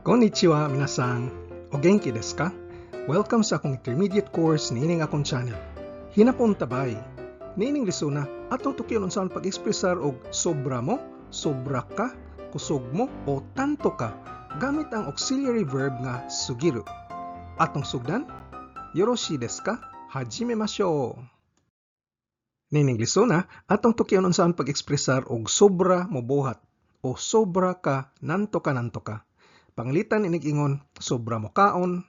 Konnichiwa, minasan. O genki desu ka? Welcome sa akong intermediate course niining akong channel. Hinapon tabay. Niining lisuna, atong tukyon unsaon pag-ekspresar og sobra mo, sobra ka, kusog mo, o tanto ka gamit ang auxiliary verb nga sugiru. Atong sugdan, yoroshi desu ka? Hajimemashou. Niining lisuna, atong tukyon unsaon pag-ekspresar og sobra mo buhat o sobra ka nanto ka. Panglitan inig ingon, sobra mo kaon,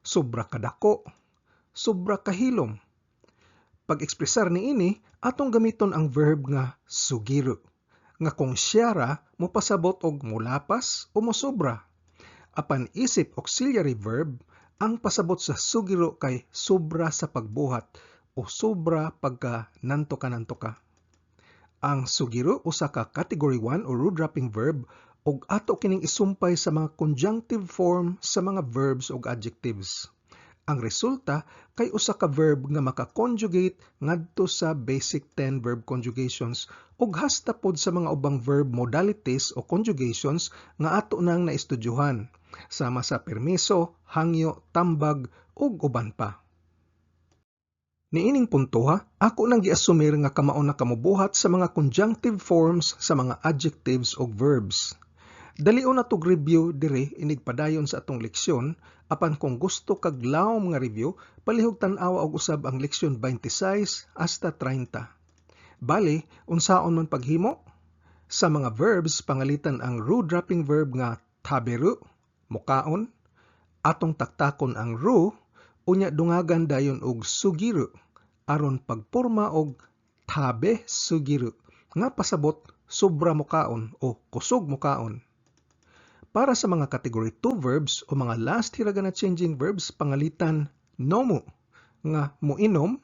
sobra kadako, sobra kahilom. Pag-ekspresar ni ini, atong gamiton ang verb nga sugiru, nga kung siyara mo pasabot og mulapas o mosobra. Apan isip auxiliary verb, ang pasabot sa sugiru kay sobra sa pagbuhat o sobra pagka nanto ka. Ang sugiru usa ka category 1 o root-dropping verb ug ato kining isumpay sa mga conjunctive form sa mga verbs ug adjectives. Ang resulta kay usa ka verb nga maka-conjugate ngadto sa basic 10 verb conjugations ug hasta pod sa mga ubang verb modalities o conjugations nga ato nang naestudyuhan, sama sa permiso, hangyo, tambag ug uban pa. Niining punto ako nang giasumir nga kamao na kamubuhat sa mga conjunctive forms sa mga adjectives ug verbs. Dalion na tog review dire inig padayon sa atong leksyon, apan kung gusto kag lawom nga review, palihog tan-awa og usab ang leksyon 26 hasta 30. Bali, unsaon man paghimo? Sa mga verbs, pangalitan ang root-dropping verb nga taberu, mukaon, atong taktakon ang ru, unya dungagan dayon og sugiru, aron pagporma og tabe sugiru, nga pasabot sobra mukaon o kusog mukaon. Para sa mga category 2 verbs o mga last hiragana changing verbs, pangalitan nomu, nga muinom,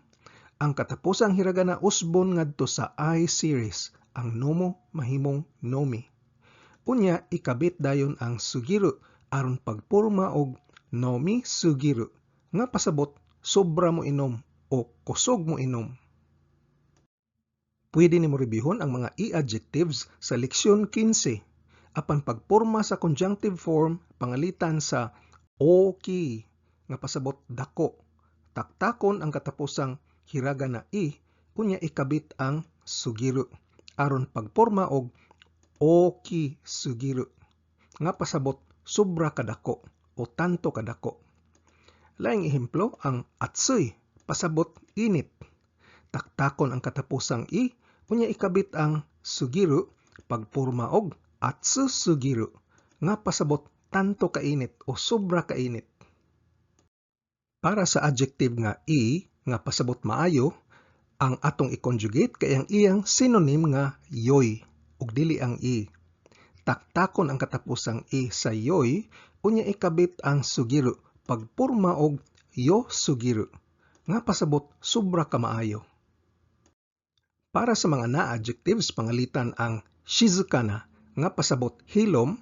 ang katapusang hiragana usbon ngadto sa I series, ang nomu mahimong nomi. Unya, ikabit dayon ang sugiru, aron pagporma og nomi sugiru, nga pasabot sobra mo inom o kusog mo inom. Pwede nimo rebyuhon ang mga i-adjectives sa leksyon 15. Apan pagporma sa conjunctive form, pangalitan sa oki, nga pasabot dako. Taktakon ang katapusang hiragana i, unya ikabit ang sugiru, aron pagporma og oki sugiru, nga pasabot sobra kadako o tanto kadako. Laing ehemplo, ang atsui, pasabot init. Taktakon ang katapusang i, unya ikabit ang sugiru, pagporma og atsu sugiru, nga pasabot tanto kainit o sobra kainit. Para sa adjective nga i, nga pasabot maayo, ang atong i-conjugate kay ang iyang synonym nga yoy, ug dili ang i. Taktakon ang katapusang i sa yoy, unya ikabit ang sugiru, pagporma og yo sugiru, nga pasabot sobra ka maayo. Para sa mga na-adjectives, pangalitan ang shizukana, nga pasabot hilom,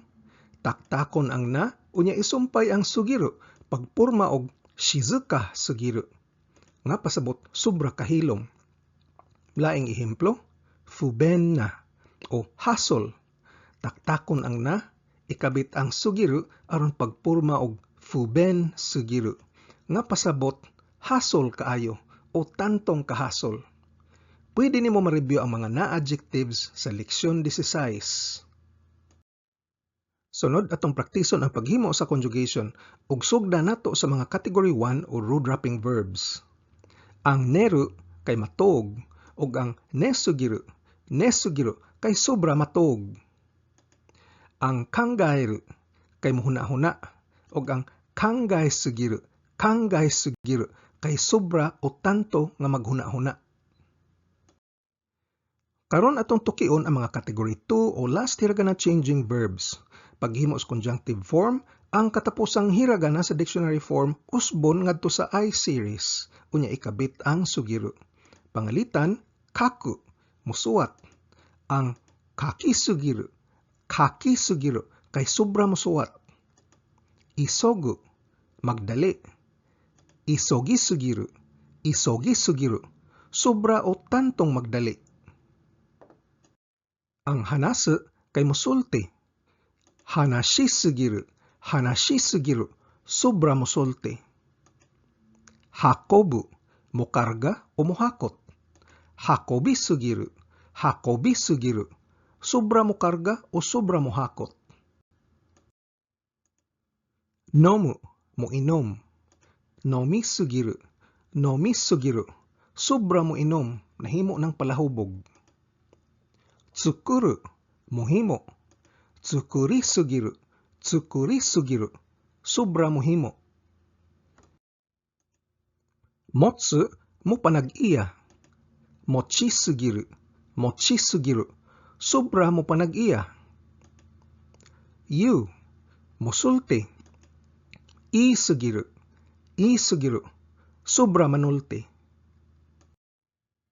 taktakon ang na, unya isumpay ang sugiru, pagporma og shizuka sugiru, nga pasabot sobra kahilom. Laing ehemplo, fuben na o hasol, taktakon ang na, ikabit ang sugiru, aron pagporma og fuben sugiru, nga pasabot hasol kaayo o tantong kahasol. Pwede nimo ma-review ang mga na-adjectives sa leksyon 16. Sunod atong praktison ang paghimo sa conjugation ug sugda nato sa mga category 1 o root-dropping verbs. Ang neru kay matog ug ang nesugiru kay sobra matog. Ang kangairu kay muhuna-huna ug ang kangai sugiru kay sobra o tanto nga maghuna-huna. Karon atong tukion ang mga category 2 o last hiragana changing verbs. Paghimo sa conjunctive form, ang katapusang hiragana sa dictionary form usbon ngadto sa I series, unya ikabit ang sugiru. Pangalitan, kaku, musuwat. Ang kaki sugiru kay sobra musuwat. Isogu, magdali. Isogi sugiru, sobra o tantong magdali. Ang hanasu kay musulti. Hanashisugiru, hanashi sugiru, sobra mosulti. Hakobu, mokarga o mohakot. Hakobi sugiru, sobra mokarga o sobra mohakot. Nomu, moinom. Nomi sugiru, sobra moinom, nahimo ng palahubog. Tsukuru, mohimo. Tsukuri sugiru, sobra mohimo. Motsu, mo panag-iya. Mochi sugiru, sobra mo panag-iya. Yu, mosulti. I sugiru, sobra manulti.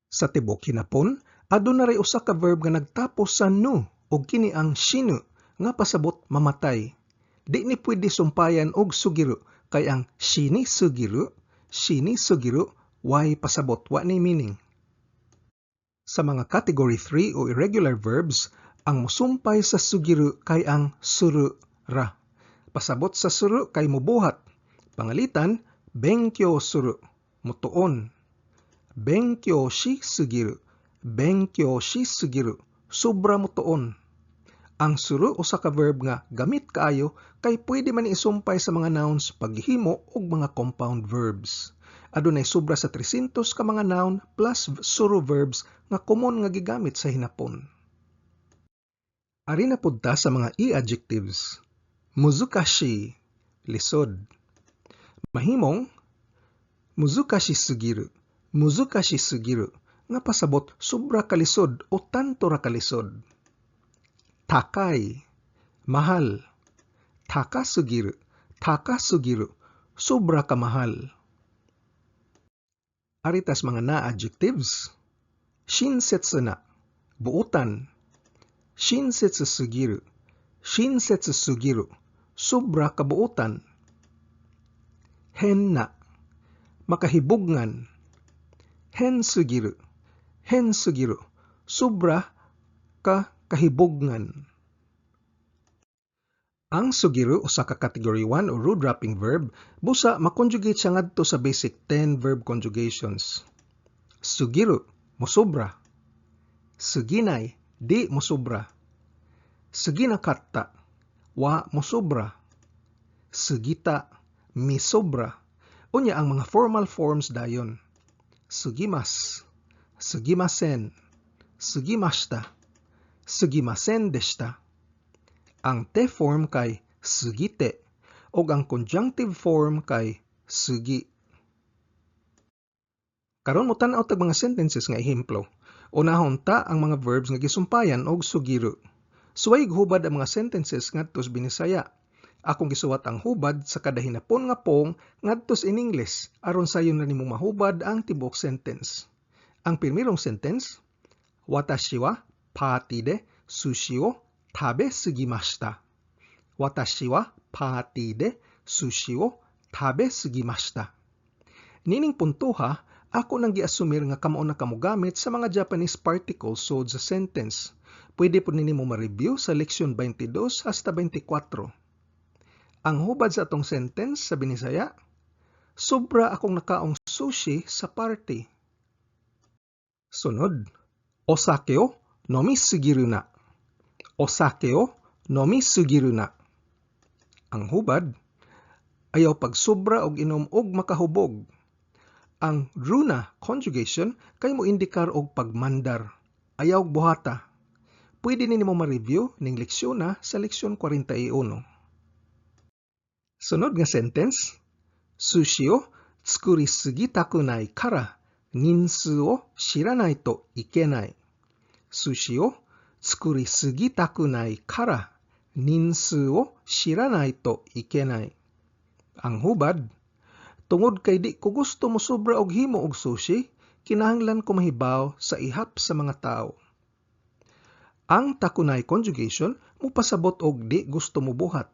Sa tibok hinapon, adunay usa ka verb nga nagtapos sa nu ug kini ang shinu nga pasabot mamatay. Di ni pwede sumpayan og sugiru kay ang shini sugiru, way pasabot, wa ni meaning. Sa mga category 3 o irregular verbs, ang musumpay sa sugiru kay ang suru ra. Pasabot sa suru kay mubuhat. Pangalitan, benkyou suru, mutuon. Benkyou shi sugiru, sobra mutuon. Ang suru usa ka verb nga gamit kaayo kay pwede man isumpay sa mga nouns paghimo og mga compound verbs. Adunay sobra sa 300 ka mga noun plus suru verbs nga common nga gigamit sa hinapon. Ari na pud ta sa mga i-adjectives. Muzukashi, lisod. Mahimong, muzukashi sugiru, nga pasabot sobra kalisod o tanto ra kalisod. Takai, mahal. Taka sugiru, sobra ka mahal. Aritas mga na-adjectives. Shinsetsu na, buutan. Shinsetsu sugiru, sobra ka buutan. Hen na, makahibugngan. Hen sugiru, sobra ka kahibugngan. Ang sugiru usa ka category 1 o root wrapping verb, busa makonjugate siya ngadto sa basic 10 verb conjugations. Sugiru, mosobra. Suginay, di mosobra. Suginakatta, wa mosobra. Sugita, misobra. Unya ang mga formal forms dayon. Sugimas, sugimasen, sugimashita, sugimasen deshita. Ang te form kay sugite o ang conjunctive form kay sugi. Karon mo tan-aw tag mga sentences nga ehemplo. Unahon ta ang mga verbs nga gisumpayan og sugiru. Suway hubad ang mga sentences ngadto sa Binisaya. Akong gisuwat ang hubad sa kada hinapon nga pong ngadto in English aron sayon na nimo mahubad ang tibuok sentence. Ang pirmirong sentence, watashi wa party de sushi o tabe sugimashita. Watashi wa party de sushi o tabe sugimashita. Nining puntuha, ako nang giasumir nga kamao na kamo gamit sa mga Japanese particles sod sa sentence. Pwede po ninyo ma-review sa leksyon 22 hasta 24. Ang hubad sa atong sentence sa Binisaya, sobra akong nakaong sushi sa party. Sunod, osake o nomisugiru na. Osake o nomisugiru na. Ang hubad, ayaw pagsobra og inom og makahubog. Ang runa conjugation kay mo indikar og pagmandar. Ayaw buhata. Pwede ninyo ma-review ning leksyon na sa leksyon 41. Sunod nga sentence, sushi o tsukuri sugitaku nai kara ninsu o shiranai to ikenai. Sushi o tsukuri sugitaku nai kara ninsu o shiranai to ikenai. Ang hubad, tungod kay di ko gusto mo sobra og himo og sushi, kinahanglan ko mahibaw sa ihap sa mga tao. Ang takunay conjugation mupasabot og di gusto mo buhat.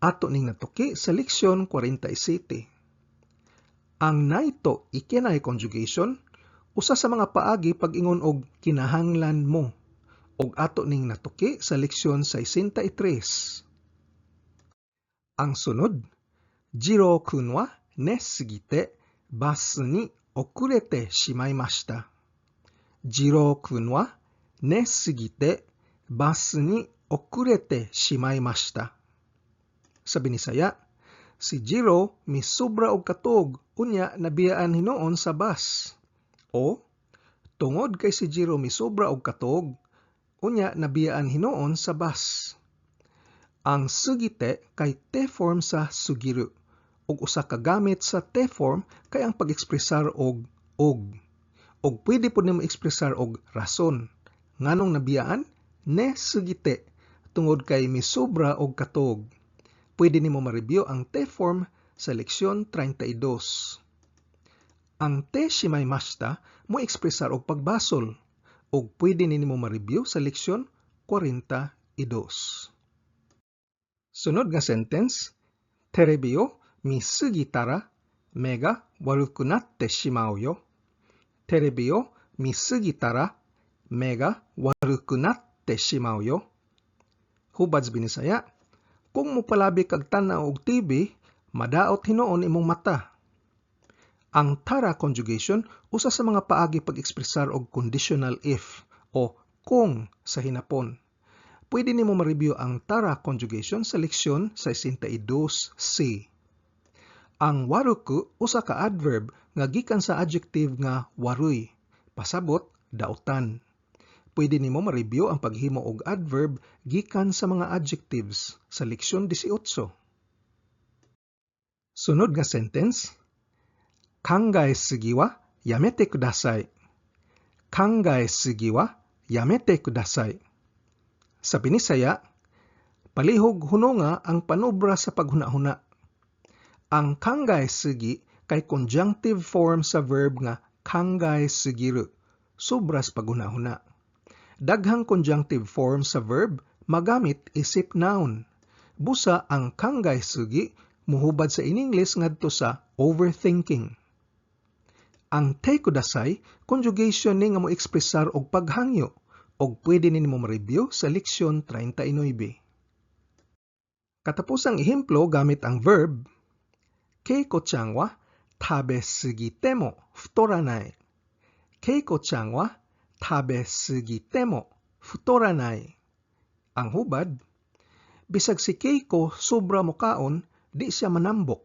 Ato ning natuki sa leksyon 47. Ang naito ikenay conjugation usa sa mga paagi pag-ingon og kinahanglan mo og ato ning natuki sa leksyon 63. Ang sunod, Jiro-kun wa ne sugite basu ni okurete shimaimashita. Jiro-kun wa ne sugite basu ni okurete shimaimashita. Sa Binisaya, si Jiro misobra og katog unya nabiyaan hinoon sa bus. O tungod kay si Jiro misobra og katog unya nabiyaan hinoon sa bus. Ang sugite kay te-form sa sugiru ug usa ka gamit sa te-form kay ang pag-ekspresar og. Og pwede po nimo ekspresar og rason. Nganong nabiyaan? Ne sugite tungod kay misobra og katog. Pwede nimo ma-review ang te-form sa leksyon 32. Ang te shimaimashita mo ekspresar og pagbasol ug pwede nimo ma-review sa leksyon 42. Sunod nga sentence, terebi o misugitara mei ga waruku natte shimau yo. Terebi o misugitara mei ga waruku natte shimau yo. Hubad sa Binisaya, kung mopalabi kag tanaw og TV, madaot hinoon imong mata. Ang tara conjugation usa sa mga paagi pag-ekspresar og conditional if o kung sa hinapon. Pwede nimo ma-review ang tara conjugation sa leksyon 62C. Ang waruku usa ka adverb nga gikan sa adjective nga waruy, pasabot daotan. Pwede nimo ma-review ang paghimo og adverb gikan sa mga adjectives sa leksyon 18. Sunod nga sentence, kangae sugi wa yamete kudasai. Kangae sugi wa yamete kudasai. Sa Binisaya, palihog hunonga ang panobra sa paghuna-huna. Ang kangae sugi kay conjunctive form sa verb nga kangae sugiru, sobras paghuna-huna. Daghang conjunctive form sa verb magamit isip noun. Busa ang kangae sugi muhubad sa in English ngadto sa overthinking. Ang te kudasai conjugation ni nga mo ekspresar og paghangyo og pwede nimo ma-review sa leksyon 39. Katapos ang ehemplo gamit ang verb, Keiko-chan wa tabe sugite mo futoranai. Keiko-chan wa tabe sugite mo futoranai. Ang hubad, bisag si Keiko sobra mo kaon, di siya manambok.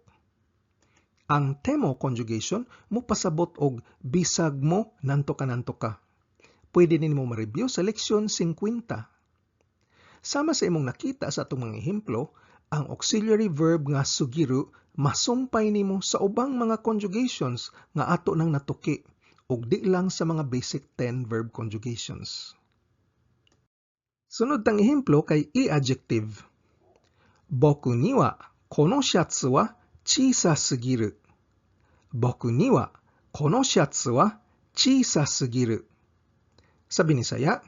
Ang temo conjugation mo pasabot og bisag mo nanto ka. Pwede nimo ma-review sa leksyon 50. Sama sa imong nakita sa atong mga ehemplo, ang auxiliary verb nga sugiru masumpay nimo sa ubang mga conjugations nga ato nang natuki ug di lang sa mga basic 10 verb conjugations. Sunod tang ehemplo kay i-adjective. Boku ni wa kono shatsu wa chisasu-giru. Boku ni wa kono shatsu wa chisasu-giru. Sa Binisaya,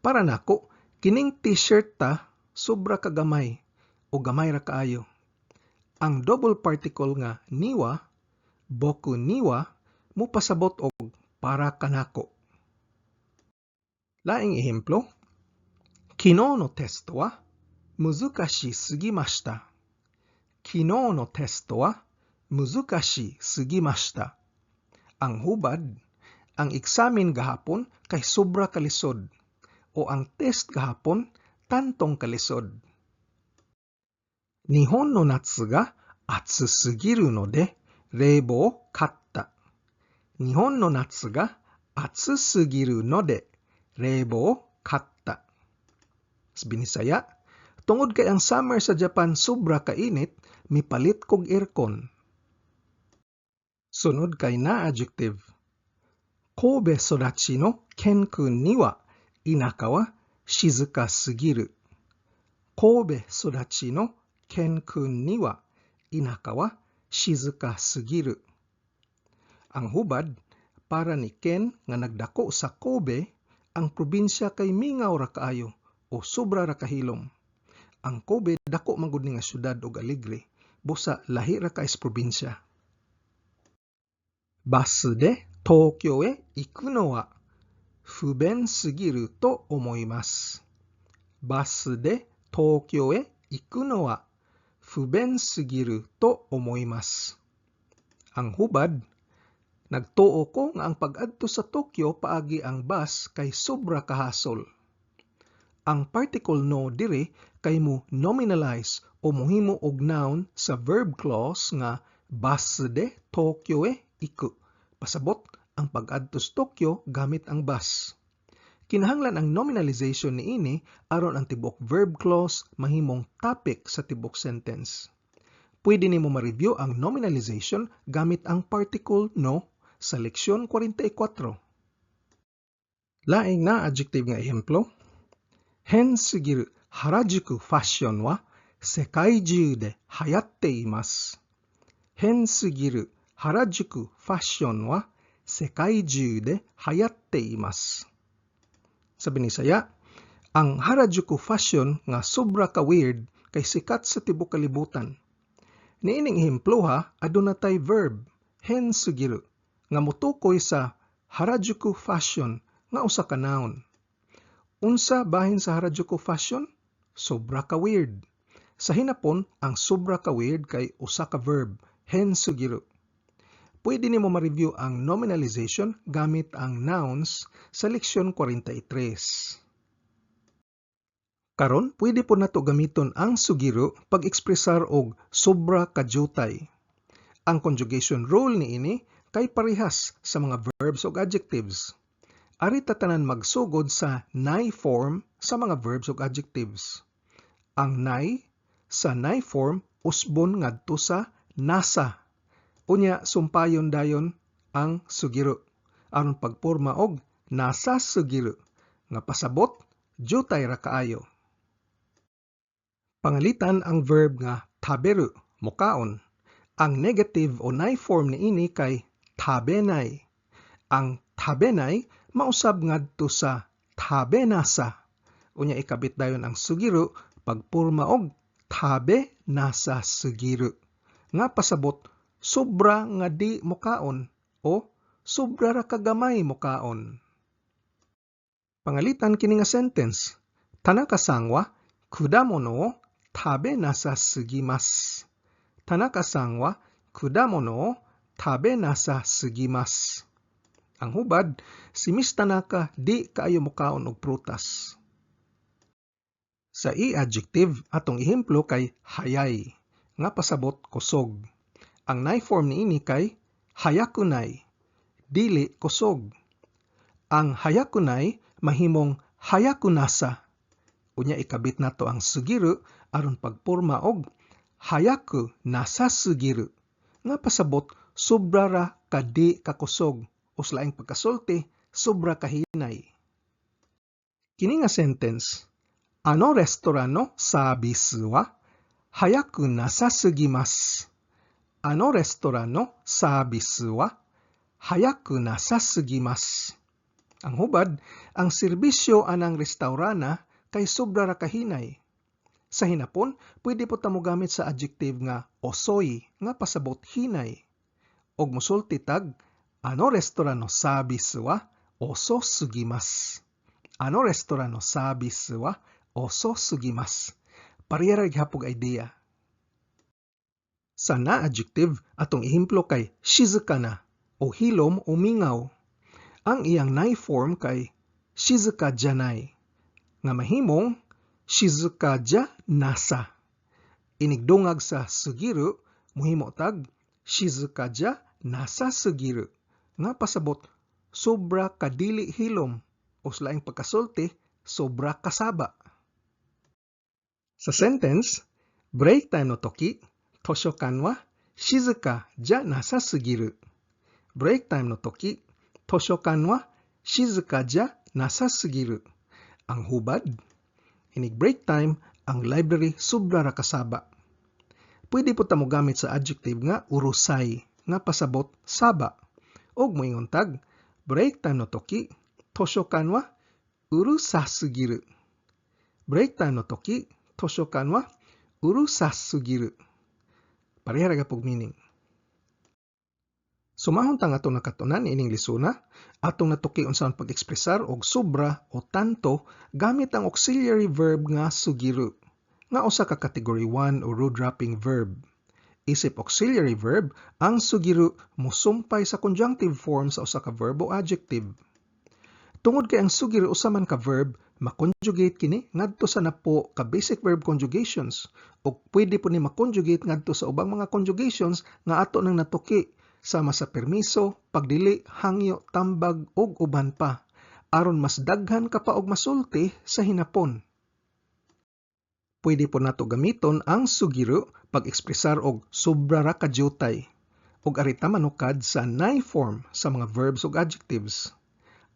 para nako, kining t-shirt ta sobra kagamay o gamay ra kaayo. Ang double particle nga niwa, boku niwa, mo pasabot og para kanako. Laing ehemplo, Kino no testo wa muzukashi sugimashita. Kino no testo wa muzukashi sugimashita. Ang hubad, ang eksamen gahapon kay sobra kalisod o ang test gahapon tantong kalisod. Nihon no natsu ga atsusugiru no de reibou o katta. Nihon no natsu ga atsusugiru no de reibou o katta. Sa Binisaya, tungod kay ang summer sa Japan sobra kainit, mipalit kog aircon. Sunod kay na adjective. Kobe sodachi no Ken-kun ni wa inaka wa shizuka sugiru. Kobe sodachi no Ken-kun ni wa inaka wa shizuka sugiru. Ang hubad, para ni Ken nga nagdako sa Kobe, ang probinsya kay mingaw ra kaayo o sobra ra kahilom. Ang Kobe dako man gud nga syudad og aligre, busa lahi ra ka is probinsya. Basu de Tokyo e iku no wa fuben sugiru to omoimasu. Basu de Tokyo e iku no wa fuben sugiru to omoimasu. Ang hubad, nagtuo ko nga ang pag-adto sa Tokyo paagi ang bus kay sobra kahasol. Ang particle no dire kay mo nominalize o mohimo og noun sa verb clause nga bus de Tokyo e iku. Pasabot ang pag-adto sa Tokyo gamit ang bus. Kinahanglan ang nominalization niini aron ang tibok verb clause mahimong topic sa tibok sentence. Pwede nimo ma-review ang nominalization gamit ang particle no sa leksyon 44. Laing na adjective nga ehemplo. Hen sugiru Harajuku fashion wa sekai juu de hayatte imasu. Hen sugiru Harajuku fashion wa sekai juu de hayatte imasu. Sabi ni saya, ang Harajuku fashion nga sobra ka weird kay sikat sa tibok kalibutan. Niining ehemplo ha, aduna tay verb, hen sugiru, nga mutukoy sa Harajuku fashion nga usa ka noun. Unsa bahin sa Harajuku fashion? Sobra ka weird. Sa hinapon, ang sobra ka weird kay usa ka verb, hen sugiru. Pwede nimo ma-review ang nominalization gamit ang nouns sa leksyon 43. Karon, pwede po nato gamiton ang sugiru pag-ekspresar og sobra kadiyotay. Ang conjugation rule niini kay parehas sa mga verbs ug adjectives. Ari tatanan magsugod sa nai form sa mga verbs ug adjectives. Ang nai sa nai form usbon ngadto sa nasa. Unya sumpayon dayon ang sugiru aron pagporma og nasa sugiru nga pasabot jutay ra kaayo. Pangalitan ang verb nga taberu, mukaon. Ang negative o nai form niini kay tabenai. Ang tabenai mausab ngadto sa tabenasa. Unya ikabit dayon ang sugiru pagporma og tabe nasa sugiru nga pasabot sobra nga di mukaon o sobra ra kagamay mukaon. Pangalitan kini nga sentence. Tanaka-san wa kudamono o tabe nasa sugimasu. Tanaka-san wa kudamono o tabe nasa sugimasu. Ang hubad, si Miss Tanaka di kaayo mukaon og prutas. Sa i-adjective atong ehemplo kay hayay nga pasabot kusog. Ang nai form niini kay hayakunai, dili kusog. Ang hayakunai mahimong hayakunasa. Unya ikabit nato ang sugiru aron pagporma og hayaku nasa sugiru nga pasabot sobra ra kadi kakusog o sa laing pagkasulti sobra kahinay. Kini nga sentence, ano restaurant sabisu wa hayaku nasa sugimasu. Ano restaurant sabisu wa hayaku nasa sugimasu. Ang hubad, ang serbisyo anang restaurana kay sobra ra kahinay. Sa hinapon, pwede po tamo gamit sa adjective nga osoy nga pasabot hinay. Og mosulti tag, ano restaurant sabisu wa oso sugimasu. Ano restaurant sabisu wa oso sugimasu. Parehara gihapog idea. Sa na-adjective atong ehemplo kay shizuka na o hilom o mingaw. Ang iyang nai form kay shizuka janai nga mahimong shizuka ja nasa. Inigdungag sa sugiru mohimo tag shizuka ja nasa sugiru nga pasabot sobra kadili hilom o sa laing pagkasulti sobra kasaba. Sa sentence, break time no toki toshokan wa shizuka ja nasa sugiru. Break time no toki, toshokan wa shizuka ja nasa sugiru. Ang hubad, inig break time, ang library sobra ra kasaba. Pwede po tamo gamit sa adjective nga urusay, nga pasabot saba. Og moingon tag, break time no toki, toshokan wa urusasugiru. Break time no toki, toshokan wa urusasugiru. Parehara gapog meaning. Sumahon tang atong nakatunan ining lisuna, atong natuki unsaon pag-ekspresar og sobra o tanto gamit ang auxiliary verb nga sugiru. nga usa ka category 1 o root-wrapping verb. Isip auxiliary verb, ang sugiru mosumpay sa conjunctive form sa usa ka verb o adjective. Tungod kay ang sugiru usa man ka verb, makonjugate kini ngadto sa napo ka basic verb conjugations ug pwede po ni makonjugate ngadto sa ubang mga conjugations nga ato nang natuki sama sa permiso, pagdili, hangyo, tambag ug uban pa aron mas daghan ka pa og masulti sa hinapon. Pwede po nato gamiton ang sugiru pag-ekspresar og sobra ra ka jutay ug arita manukad sa nay form sa mga verbs ug adjectives.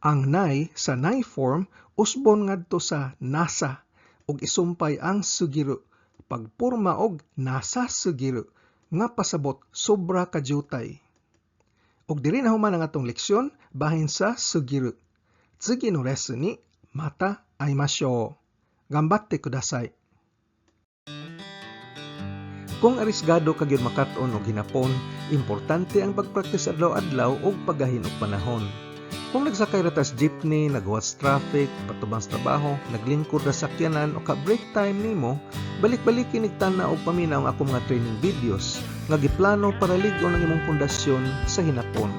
Ang nay sa nay form usbon ngadto sa nasa ug isumpay ang sugiru pagporma og nasa sugiru nga pasabot sobra ka jutay. Ug diri na human ang atong leksyon bahin sa sugiru. Tsugi no lesson ni mata aimashou. Gambatte kudasai. Kung arisgado ka gyud makat-on og hinapon, importante ang pagpractice adlaw-adlaw og paggahin og panahon. Kung nagsakay ra tas jeepney, nagwatch traffic, patubang sa trabaho, naglingkod ra sakyanan o ka break time nimo, balik-balik kinig tanaw og paminaw ang akong mga training videos nga giplano para lig-on ang imong pundasyon sa hinapon.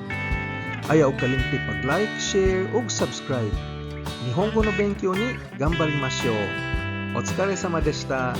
Ayaw kalimti pag-like, share ug subscribe. Nihongo no benkyo ni Gambarimashou. Otsukare sama deshita.